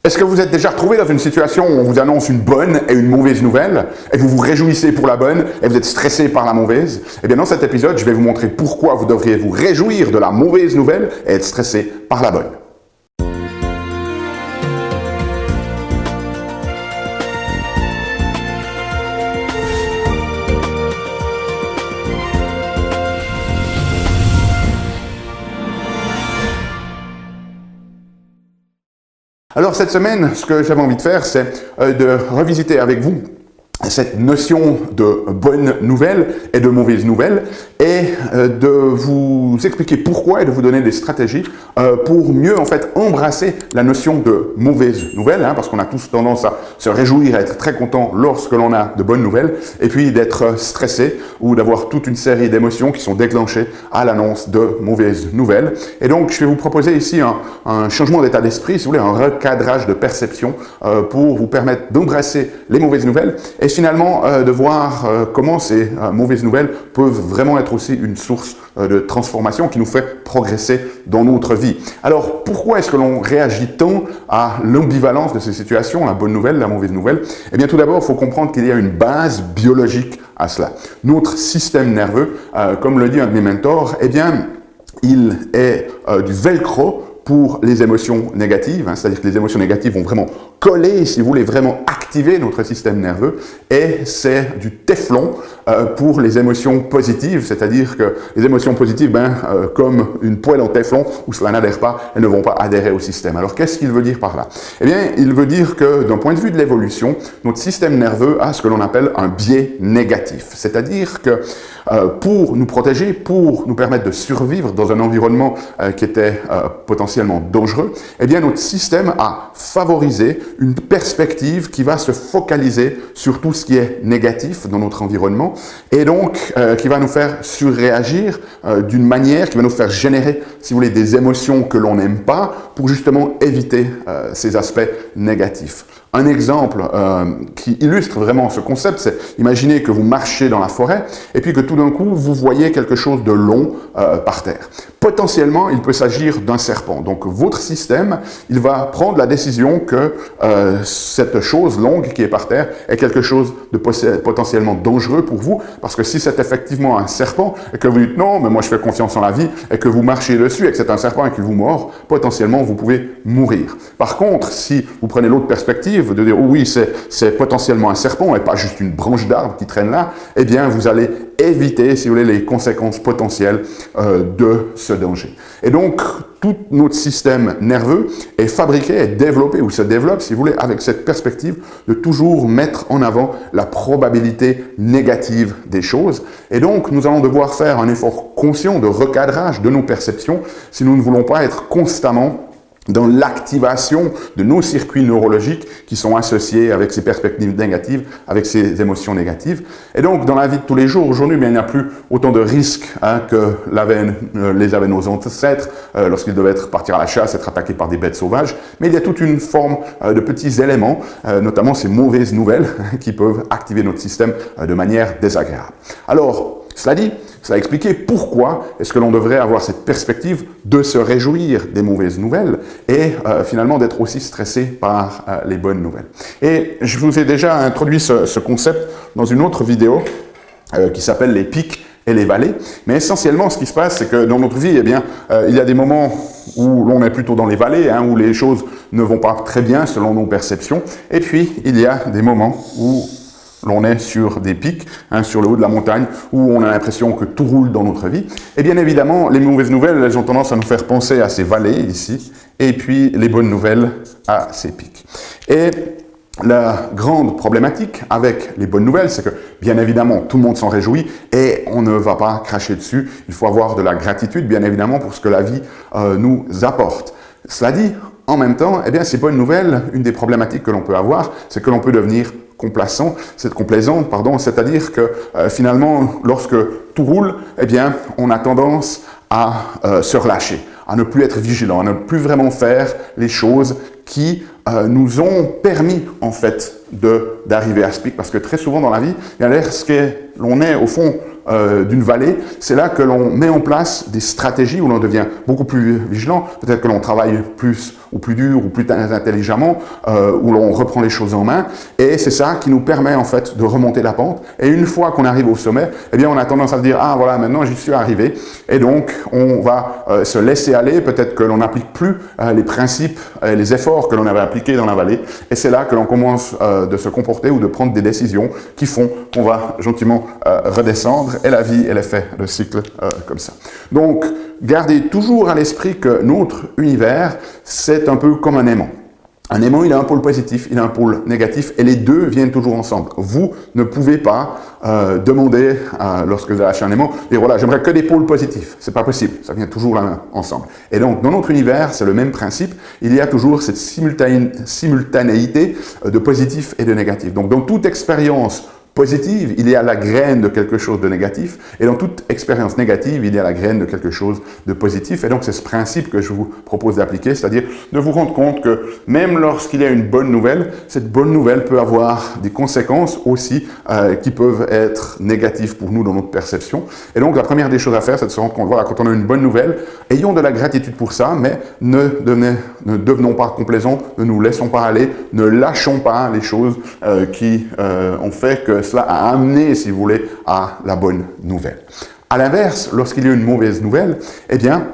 Est-ce que vous êtes déjà retrouvé dans une situation où on vous annonce une bonne et une mauvaise nouvelle et vous vous réjouissez pour la bonne et vous êtes stressé par la mauvaise? Eh bien, dans cet épisode, je vais vous montrer pourquoi vous devriez vous réjouir de la mauvaise nouvelle et être stressé par la bonne. Alors cette semaine, ce que j'avais envie de faire, c'est de revisiter avec vous cette notion de bonne nouvelle et de mauvaise nouvelle et de vous expliquer pourquoi et de vous donner des stratégies pour mieux en fait embrasser la notion de mauvaise nouvelle, parce qu'on a tous tendance à se réjouir, à être très content lorsque l'on a de bonnes nouvelles et puis d'être stressé ou d'avoir toute une série d'émotions qui sont déclenchées à l'annonce de mauvaises nouvelles. Et donc je vais vous proposer ici un changement d'état d'esprit, si vous voulez, un recadrage de perception pour vous permettre d'embrasser les mauvaises nouvelles et finalement de voir comment ces mauvaises nouvelles peuvent vraiment être aussi une source de transformation qui nous fait progresser dans notre vie. Alors pourquoi est-ce que l'on réagit tant à l'ambivalence de ces situations, la bonne nouvelle, la mauvaise nouvelle? Eh bien tout d'abord, il faut comprendre qu'il y a une base biologique à cela. Notre système nerveux, comme le dit un de mes mentors, eh bien il est du velcro pour les émotions négatives, c'est-à-dire que les émotions négatives vont vraiment coller, si vous voulez, vraiment activer notre système nerveux, et c'est du téflon pour les émotions positives, c'est-à-dire que les émotions positives, comme une poêle en téflon où cela n'adhère pas, elles ne vont pas adhérer au système. Alors qu'est-ce qu'il veut dire par là? Eh bien, il veut dire que d'un point de vue de l'évolution, notre système nerveux a ce que l'on appelle un biais négatif, c'est-à-dire que pour nous protéger, pour nous permettre de survivre dans un environnement qui était potentiellement dangereux, eh bien notre système a favorisé une perspective qui va se focaliser sur tout ce qui est négatif dans notre environnement et donc qui va nous faire surréagir d'une manière qui va nous faire générer, si vous voulez, des émotions que l'on n'aime pas pour justement éviter ces aspects négatifs. Un exemple qui illustre vraiment ce concept, c'est imaginez que vous marchez dans la forêt et puis que tout d'un coup, vous voyez quelque chose de long par terre. Potentiellement, il peut s'agir d'un serpent. Donc, votre système, il va prendre la décision que cette chose longue qui est par terre est quelque chose de potentiellement dangereux pour vous, parce que si c'est effectivement un serpent et que vous dites non, mais moi je fais confiance en la vie et que vous marchez dessus et que c'est un serpent et qu'il vous mord, potentiellement vous pouvez mourir. Par contre, si vous prenez l'autre perspective de dire oh oui, c'est potentiellement un serpent et pas juste une branche d'arbre qui traîne là, eh bien vous allez éviter, si vous voulez, les conséquences potentielles de ce danger. Et donc, tout notre système nerveux est fabriqué, est développé ou se développe, si vous voulez, avec cette perspective de toujours mettre en avant la probabilité négative des choses. Et donc, nous allons devoir faire un effort conscient de recadrage de nos perceptions si nous ne voulons pas être constamment dans l'activation de nos circuits neurologiques qui sont associés avec ces perspectives négatives, avec ces émotions négatives. Et donc, dans la vie de tous les jours, aujourd'hui, il n'y a plus autant de risques que les avaient nos ancêtres lorsqu'ils devaient partir à la chasse, être attaqués par des bêtes sauvages. Mais il y a toute une forme de petits éléments, notamment ces mauvaises nouvelles, qui peuvent activer notre système de manière désagréable. Alors, cela dit, ça a expliqué pourquoi est-ce que l'on devrait avoir cette perspective de se réjouir des mauvaises nouvelles et finalement d'être aussi stressé par les bonnes nouvelles. Et je vous ai déjà introduit ce concept dans une autre vidéo qui s'appelle les pics et les vallées. Mais essentiellement, ce qui se passe, c'est que dans notre vie, eh bien, il y a des moments où l'on est plutôt dans les vallées, où les choses ne vont pas très bien selon nos perceptions. Et puis, il y a des moments où l'on est sur des pics, sur le haut de la montagne, où on a l'impression que tout roule dans notre vie. Et bien évidemment, les mauvaises nouvelles, elles ont tendance à nous faire penser à ces vallées ici, et puis les bonnes nouvelles à ces pics. Et la grande problématique avec les bonnes nouvelles, c'est que bien évidemment, tout le monde s'en réjouit et on ne va pas cracher dessus. Il faut avoir de la gratitude, bien évidemment, pour ce que la vie nous apporte. Cela dit, en même temps, eh bien, ces bonnes nouvelles, une des problématiques que l'on peut avoir, c'est que l'on peut devenir complaisant, c'est-à-dire que finalement, lorsque tout roule, eh bien, on a tendance à se relâcher, à ne plus être vigilant, à ne plus vraiment faire les choses qui nous ont permis en fait d'arriver à ce pic, parce que très souvent dans la vie, lorsque l'on est au fond d'une vallée, c'est là que l'on met en place des stratégies où l'on devient beaucoup plus vigilant, peut-être que l'on travaille plus ou plus dur, ou plus intelligemment, où l'on reprend les choses en main. Et c'est ça qui nous permet en fait de remonter la pente. Et une fois qu'on arrive au sommet, eh bien on a tendance à se dire, ah voilà, maintenant j'y suis arrivé. Et donc on va se laisser aller, peut-être que l'on n'applique plus les principes, les efforts que l'on avait appliqués dans la vallée. Et c'est là que l'on commence de se comporter ou de prendre des décisions qui font qu'on va gentiment redescendre. Et la vie, elle est faite de cycles comme ça. Donc, gardez toujours à l'esprit que notre univers, c'est un peu comme un aimant. Un aimant, il a un pôle positif, il a un pôle négatif, et les deux viennent toujours ensemble. Vous ne pouvez pas demander, lorsque vous achetez un aimant, dire voilà, j'aimerais que des pôles positifs. C'est pas possible, ça vient toujours là ensemble. Et donc, dans notre univers, c'est le même principe. Il y a toujours cette simultanéité de positif et de négatif. Donc, dans toute expérience positive, il y a la graine de quelque chose de négatif, et dans toute expérience négative, il y a la graine de quelque chose de positif. Et donc, c'est ce principe que je vous propose d'appliquer, c'est-à-dire de vous rendre compte que même lorsqu'il y a une bonne nouvelle, cette bonne nouvelle peut avoir des conséquences aussi qui peuvent être négatives pour nous dans notre perception. Et donc, la première des choses à faire, c'est de se rendre compte, voilà, quand on a une bonne nouvelle, ayons de la gratitude pour ça, mais ne devenons pas complaisants, ne nous laissons pas aller, ne lâchons pas les choses qui ont fait que cela a amené, si vous voulez, à la bonne nouvelle. À l'inverse, lorsqu'il y a une mauvaise nouvelle, eh bien,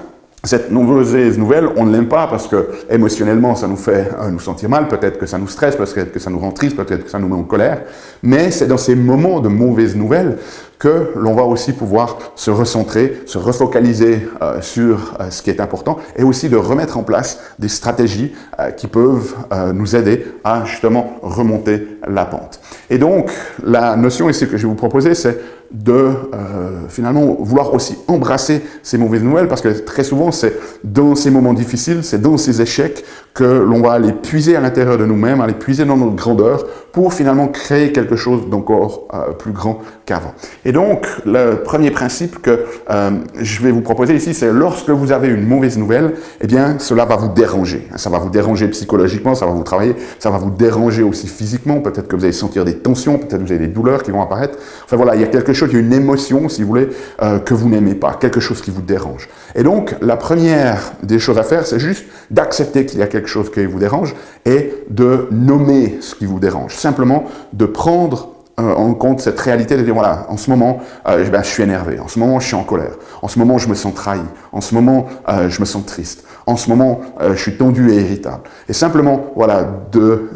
cette mauvaise nouvelle, on ne l'aime pas parce que émotionnellement, ça nous fait nous sentir mal, peut-être que ça nous stresse, peut-être que ça nous rend triste, peut-être que ça nous met en colère. Mais c'est dans ces moments de mauvaise nouvelle que l'on va aussi pouvoir se recentrer, se refocaliser sur ce qui est important et aussi de remettre en place des stratégies qui peuvent nous aider à justement remonter la pente. Et donc, la notion ici que je vais vous proposer, c'est de finalement vouloir aussi embrasser ces mauvaises nouvelles parce que très souvent, c'est dans ces moments difficiles, c'est dans ces échecs que l'on va aller puiser à l'intérieur de nous-mêmes, aller puiser dans notre grandeur pour finalement créer quelque chose d'encore plus grand qu'avant. Et donc, le premier principe que je vais vous proposer ici, c'est lorsque vous avez une mauvaise nouvelle, eh bien, cela va vous déranger. Ça va vous déranger psychologiquement, ça va vous travailler, ça va vous déranger aussi physiquement. Peut-être que vous allez sentir des tensions, peut-être que vous avez des douleurs qui vont apparaître. Enfin voilà, il y a quelque chose, il y a une émotion, si vous voulez, que vous n'aimez pas, quelque chose qui vous dérange. Et donc, la première des choses à faire, c'est juste d'accepter qu'il y a quelque chose qui vous dérange et de nommer ce qui vous dérange. Simplement de prendre en compte cette réalité de dire voilà, en ce moment, je suis énervé, en ce moment, je suis en colère, en ce moment, je me sens trahi, en ce moment, je me sens triste, en ce moment, je suis tendu et irritable. Et simplement, voilà,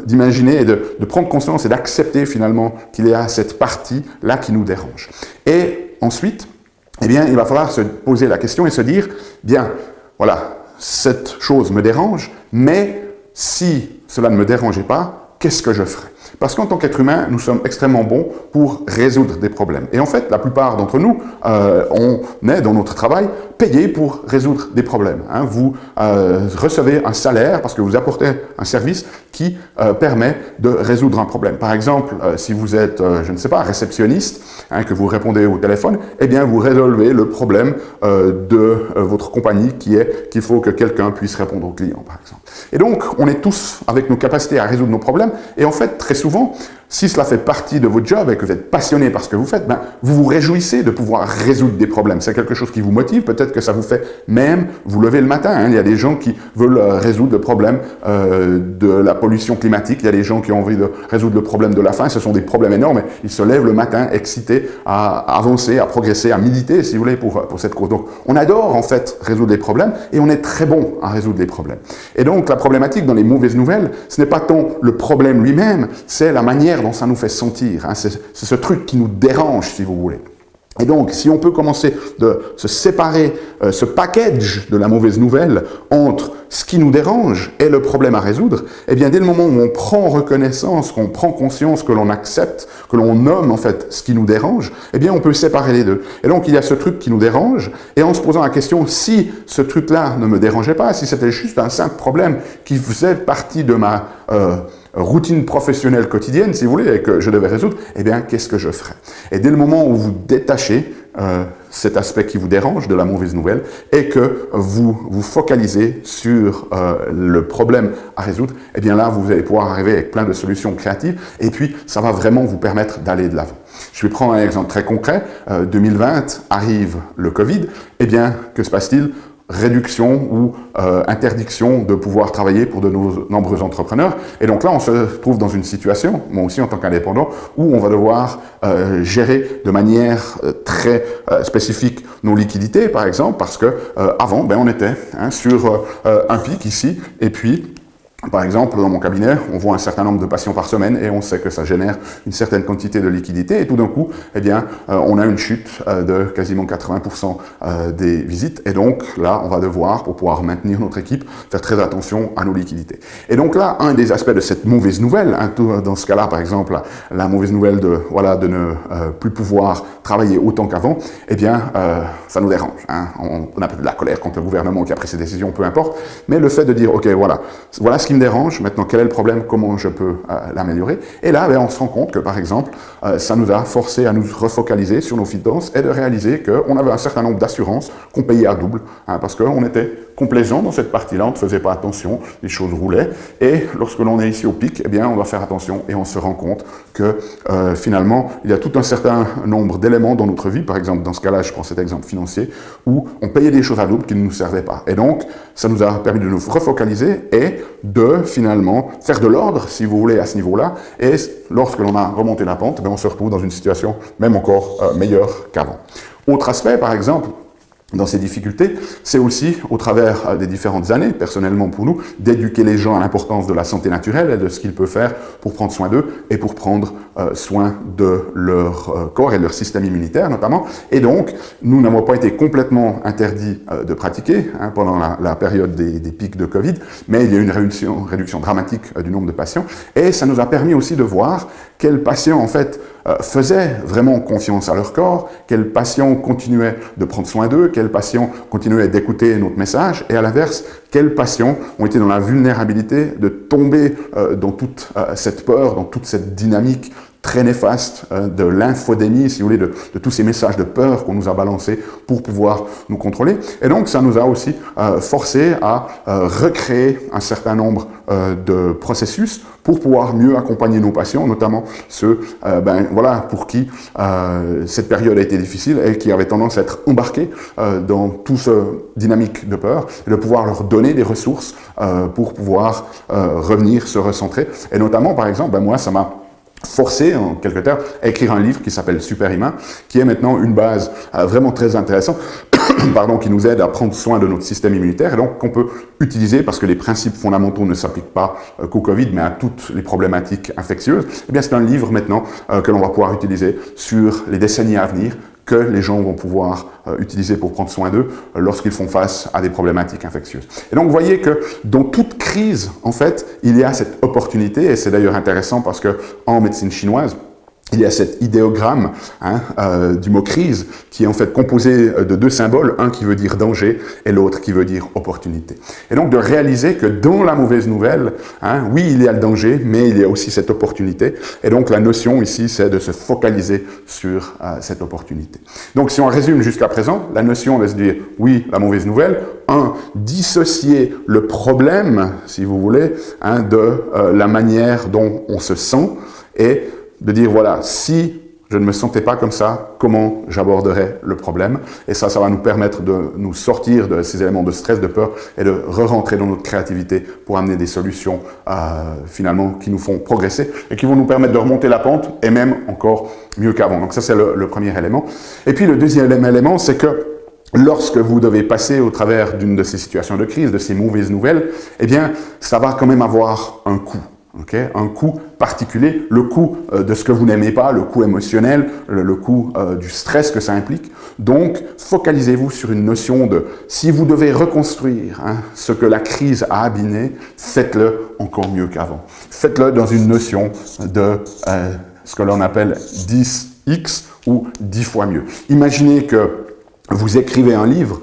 d'imaginer et de prendre conscience et d'accepter finalement qu'il y a cette partie-là qui nous dérange. Et ensuite, eh bien, il va falloir se poser la question et se dire, bien, voilà, cette chose me dérange, mais si cela ne me dérangeait pas, qu'est-ce que je ferais ? Parce qu'en tant qu'être humain, nous sommes extrêmement bons pour résoudre des problèmes. Et en fait, la plupart d'entre nous, on est dans notre travail payé pour résoudre des problèmes. Hein. Vous recevez un salaire parce que vous apportez un service qui permet de résoudre un problème. Par exemple, si vous êtes, je ne sais pas, réceptionniste, hein, que vous répondez au téléphone, eh bien, vous résolvez le problème de votre compagnie qui est qu'il faut que quelqu'un puisse répondre aux clients, par exemple. Et donc, on est tous avec nos capacités à résoudre nos problèmes. Et en fait, très souvent, si cela fait partie de votre job et que vous êtes passionné par ce que vous faites, ben, vous vous réjouissez de pouvoir résoudre des problèmes. C'est quelque chose qui vous motive, peut-être que ça vous fait même vous lever le matin. Hein. Il y a des gens qui veulent résoudre le problème de la pollution climatique, il y a des gens qui ont envie de résoudre le problème de la faim, ce sont des problèmes énormes, ils se lèvent le matin excités à avancer, à progresser, à militer, si vous voulez, pour cette cause. Donc, on adore en fait résoudre les problèmes et on est très bon à résoudre les problèmes. Et donc, la problématique dans les mauvaises nouvelles, ce n'est pas tant le problème lui-même, c'est la manière dont ça nous fait sentir. Hein. C'est ce truc qui nous dérange, si vous voulez. Et donc, si on peut commencer de se séparer ce package de la mauvaise nouvelle entre ce qui nous dérange et le problème à résoudre, eh bien, dès le moment où on prend reconnaissance, qu'on prend conscience, que l'on accepte, que l'on nomme en fait ce qui nous dérange, eh bien, on peut séparer les deux. Et donc, il y a ce truc qui nous dérange, et en se posant la question, si ce truc-là ne me dérangeait pas, si c'était juste un simple problème qui faisait partie de ma routine professionnelle quotidienne, si vous voulez, et que je devais résoudre, eh bien, qu'est-ce que je ferais? Et dès le moment où vous détachez cet aspect qui vous dérange de la mauvaise nouvelle et que vous vous focalisez sur le problème à résoudre, eh bien là, vous allez pouvoir arriver avec plein de solutions créatives et puis ça va vraiment vous permettre d'aller de l'avant. Je vais prendre un exemple très concret. 2020 arrive le Covid. Eh bien, que se passe-t-il? réduction ou interdiction de pouvoir travailler pour de nombreux entrepreneurs. Et donc là, on se trouve dans une situation, moi aussi en tant qu'indépendant, où on va devoir gérer de manière très spécifique nos liquidités, par exemple, parce que avant, on était sur un pic ici, et puis par exemple, dans mon cabinet, on voit un certain nombre de patients par semaine et on sait que ça génère une certaine quantité de liquidité et tout d'un coup, on a une chute de quasiment 80% des visites et donc là, on va devoir, pour pouvoir maintenir notre équipe, faire très attention à nos liquidités. Et donc là, un des aspects de cette mauvaise nouvelle, dans ce cas-là, par exemple, la mauvaise nouvelle de ne plus pouvoir travailler autant qu'avant, ça nous dérange. On a peut-être de la colère contre le gouvernement qui a pris ses décisions, peu importe, mais le fait de dire, ok, voilà ce qui me dérange, maintenant quel est le problème, comment je peux l'améliorer. Et là, on se rend compte que par exemple, ça nous a forcé à nous refocaliser sur nos finances et de réaliser qu'on avait un certain nombre d'assurances qu'on payait à double, parce qu'on était complaisant dans cette partie-là, on ne faisait pas attention, les choses roulaient. Et lorsque l'on est ici au pic, on doit faire attention et on se rend compte que finalement, il y a tout un certain nombre d'éléments dans notre vie, par exemple dans ce cas-là, je prends cet exemple financier, où on payait des choses à double qui ne nous servaient pas. Et donc, ça nous a permis de nous refocaliser et de finalement faire de l'ordre, si vous voulez, à ce niveau-là. Et lorsque l'on a remonté la pente, on se retrouve dans une situation même encore meilleure qu'avant. Autre aspect, par exemple, dans ces difficultés, c'est aussi, au travers des différentes années, personnellement pour nous, d'éduquer les gens à l'importance de la santé naturelle et de ce qu'ils peuvent faire pour prendre soin d'eux et pour prendre soin de leur corps et de leur système immunitaire notamment. Et donc, nous n'avons pas été complètement interdits de pratiquer pendant la période des pics de Covid, mais il y a eu une réduction dramatique du nombre de patients. Et ça nous a permis aussi de voir quels patients, en fait, faisaient vraiment confiance à leur corps, quels patients continuaient de prendre soin d'eux, quels patients continuaient d'écouter notre message, et à l'inverse, quels patients ont été dans la vulnérabilité de tomber dans toute cette peur, dans toute cette dynamique très néfaste de l'infodémie, si vous voulez, de tous ces messages de peur qu'on nous a balancés pour pouvoir nous contrôler. Et donc, ça nous a aussi forcé à recréer un certain nombre de processus pour pouvoir mieux accompagner nos patients, notamment ceux pour qui cette période a été difficile et qui avaient tendance à être embarqués dans toute cette dynamique de peur, et de pouvoir leur donner des ressources pour pouvoir revenir se recentrer. Et notamment, par exemple, moi, ça m'a forcé, en quelque termes, à écrire un livre qui s'appelle Super Humain, qui est maintenant une base vraiment très intéressante, qui nous aide à prendre soin de notre système immunitaire, et donc qu'on peut utiliser, parce que les principes fondamentaux ne s'appliquent pas qu'au Covid, mais à toutes les problématiques infectieuses. C'est un livre maintenant que l'on va pouvoir utiliser sur les décennies à venir, que les gens vont pouvoir utiliser pour prendre soin d'eux lorsqu'ils font face à des problématiques infectieuses. Et donc, vous voyez que dans toute crise, en fait, il y a cette opportunité, et c'est d'ailleurs intéressant parce que en médecine chinoise, il y a cet idéogramme du mot crise qui est en fait composé de deux symboles, un qui veut dire danger et l'autre qui veut dire opportunité. Et donc de réaliser que dans la mauvaise nouvelle, oui, il y a le danger, mais il y a aussi cette opportunité. Et donc la notion ici, c'est de se focaliser sur cette opportunité. Donc si on résume jusqu'à présent, la notion de se dire, oui, la mauvaise nouvelle, dissocier le problème, si vous voulez, de la manière dont on se sent, et de dire, voilà, si je ne me sentais pas comme ça, comment j'aborderais le problème? Et ça va nous permettre de nous sortir de ces éléments de stress, de peur, et de re-rentrer dans notre créativité pour amener des solutions, finalement, qui nous font progresser et qui vont nous permettre de remonter la pente, et même encore mieux qu'avant. Donc ça, c'est le premier élément. Et puis, le deuxième élément, c'est que lorsque vous devez passer au travers d'une de ces situations de crise, de ces mauvaises nouvelles, ça va quand même avoir un coût. Okay, un coût particulier, le coût de ce que vous n'aimez pas, le coût émotionnel, le coût du stress que ça implique. Donc, focalisez-vous sur une notion de, si vous devez reconstruire ce que la crise a abîmé, faites-le encore mieux qu'avant. Faites-le dans une notion de ce que l'on appelle 10x ou 10 fois mieux. Imaginez que vous écrivez un livre,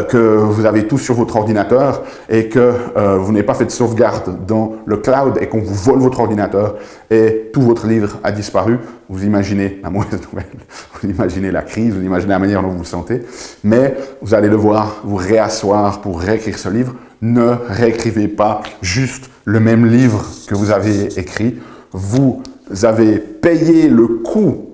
que vous avez tout sur votre ordinateur et que vous n'avez pas fait de sauvegarde dans le cloud et qu'on vous vole votre ordinateur et tout votre livre a disparu. Vous imaginez la mauvaise nouvelle, vous imaginez la crise, vous imaginez la manière dont vous vous sentez, mais vous allez devoir vous réasseoir pour réécrire ce livre. Ne réécrivez pas juste le même livre que vous avez écrit. Vous avez payé le coût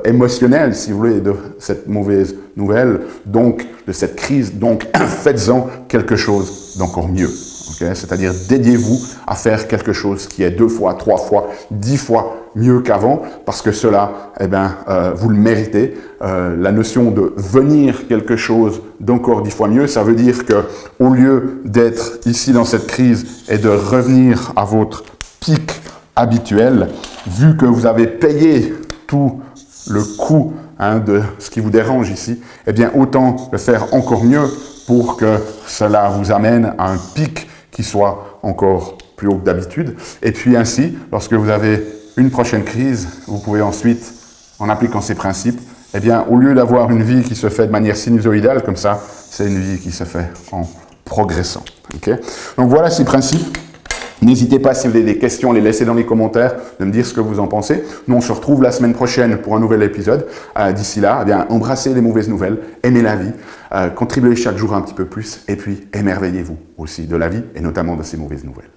émotionnel, si vous voulez, de cette mauvaise nouvelles, donc de cette crise, donc faites-en quelque chose d'encore mieux. Okay? C'est-à-dire dédiez-vous à faire quelque chose qui est 2 fois, 3 fois, 10 fois mieux qu'avant, parce que cela, vous le méritez. La notion de venir quelque chose d'encore 10 fois mieux, ça veut dire que au lieu d'être ici dans cette crise et de revenir à votre pic habituel, vu que vous avez payé tout le coût de ce qui vous dérange ici, autant le faire encore mieux pour que cela vous amène à un pic qui soit encore plus haut que d'habitude. Et puis ainsi, lorsque vous avez une prochaine crise, vous pouvez ensuite, en appliquant ces principes, au lieu d'avoir une vie qui se fait de manière sinusoïdale comme ça, c'est une vie qui se fait en progressant. Okay? Donc voilà ces principes. N'hésitez pas, si vous avez des questions, à les laisser dans les commentaires, de me dire ce que vous en pensez. Nous, on se retrouve la semaine prochaine pour un nouvel épisode. D'ici là, embrassez les mauvaises nouvelles, aimez la vie, contribuez chaque jour un petit peu plus, et puis émerveillez-vous aussi de la vie, et notamment de ces mauvaises nouvelles.